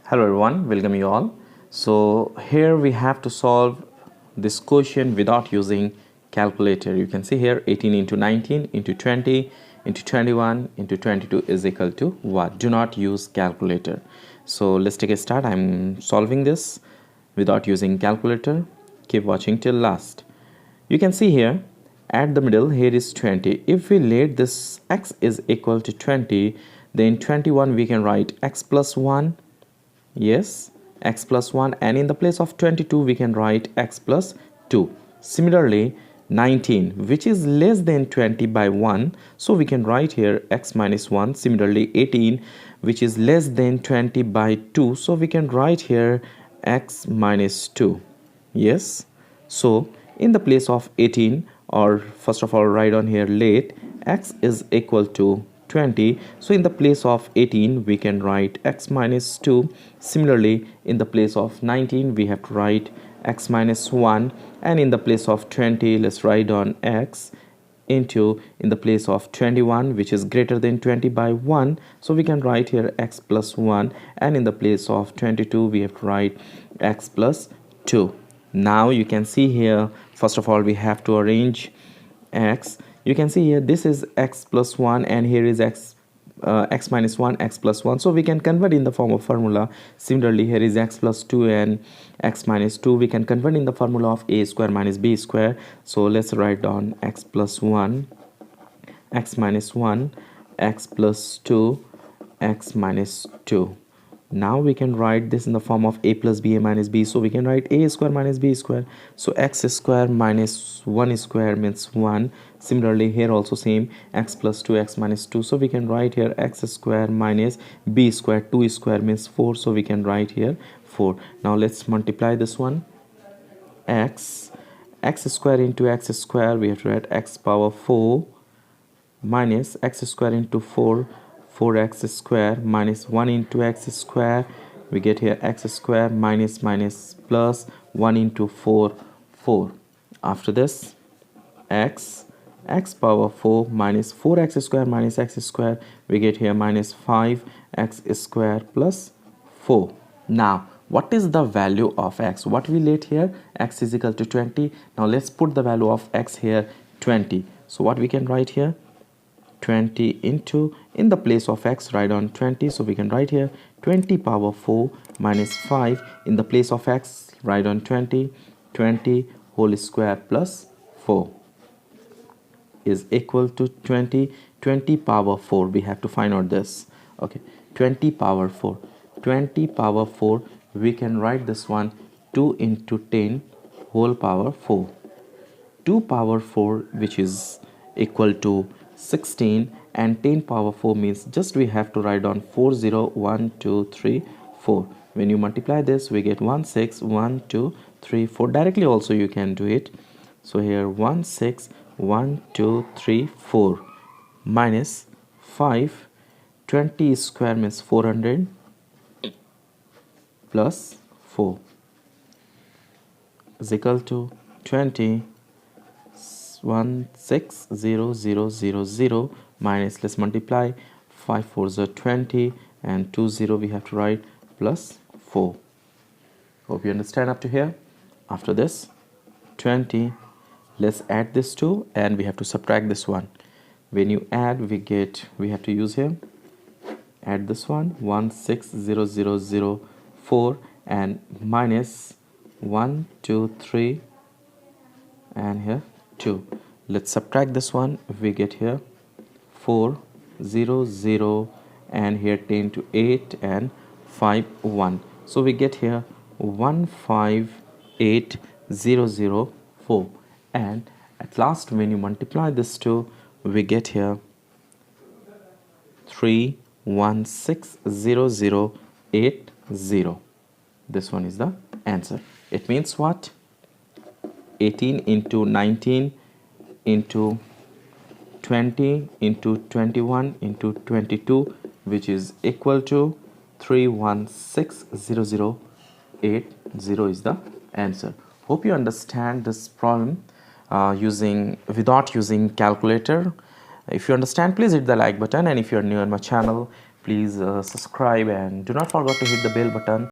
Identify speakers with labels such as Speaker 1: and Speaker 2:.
Speaker 1: Hello everyone, welcome you all. So here we have to solve this question without using calculator. You can see here 18 into 19 into 20 into 21 into 22 is equal to what? Do not use calculator. So let's take a start. I'm solving this without using calculator. Keep watching till last. You can see here at the middle here is 20. If we let this x is equal to 20, then 21 we can write x plus 1. Yes, x plus 1, and in the place of 22 we can write x plus 2. Similarly 19, which is less than 20 by 1, so we can write here x minus 1. Similarly 18, which is less than 20 by 2, so we can write here x minus 2. Yes, so in the place of 18, or first of all write on here let x is equal to 20, so in the place of 18 we can write x minus 2. Similarly in the place of 19 we have to write x minus 1, and in the place of 20 let's write on x into in the place of 21, which is greater than 20 by 1, so we can write here x plus 1, and in the place of 22 we have to write x plus 2. Now you can see here, first of all we have to arrange x. You can see here this is x plus 1 and here is x minus 1, x plus 1, so we can convert in the form of formula. Similarly here is x plus 2 and x minus 2, we can convert in the formula of a square minus b square. So let's write down x plus 1, x minus 1, x plus 2, x minus 2. Now we can write this in the form of a plus b, a minus b, so we can write a square minus b square. So x square minus 1 square means 1. Similarly here also same, x plus 2, x minus 2, so we can write here x square minus b square. 2 square means 4, so we can write here 4. Now let's multiply this one. X square into x square, we have to write x power 4 minus x square into 4, 4x square minus 1 into x square, we get here x square minus plus 1 into 4, 4. After this x power 4 minus 4x square minus x square, we get here minus 5x square plus 4. Now what is the value of x? What we let here, x is equal to 20. Now let's put the value of x here, 20. So what we can write here, 20 into, in the place of x write on 20, so we can write here 20 power 4 minus 5, in the place of x write on 20, 20 whole square plus 4 is equal to 20 power 4. We have to find out this. Okay, 20 power 4, 20 power 4, we can write this one 2 into 10 whole power 4, 2 power 4, which is equal to 16, and 10 power 4 means just we have to write down 4 0 1 2 3 4. When you multiply this we get 1 6 1 2 3 4. Directly also you can do it. So here 1 6 1 2 3 4 minus 5, 20 square means 400 plus 4 is equal to 20 160,000 minus, let's multiply 5 4s are 20 and 20 we have to write plus 4. Hope you understand up to here. After this 20, let's add this 2 and we have to subtract this one. When you add we have to use here, add this one 160,004 and minus 1 2 3 and here 2. Let's subtract this one, we get here 4 0 0 and here 10 to 8 and 5 1, so we get here 158,004, and at last when you multiply this 2 we get here 316,080. This one is the answer. It means what? 18 into 19 into 20 into 21 into 22, which is equal to 316,080 is the answer. Hope you understand this problem without using calculator. If you understand, please hit the like button, and if you are new on my channel, please subscribe and do not forget to hit the bell button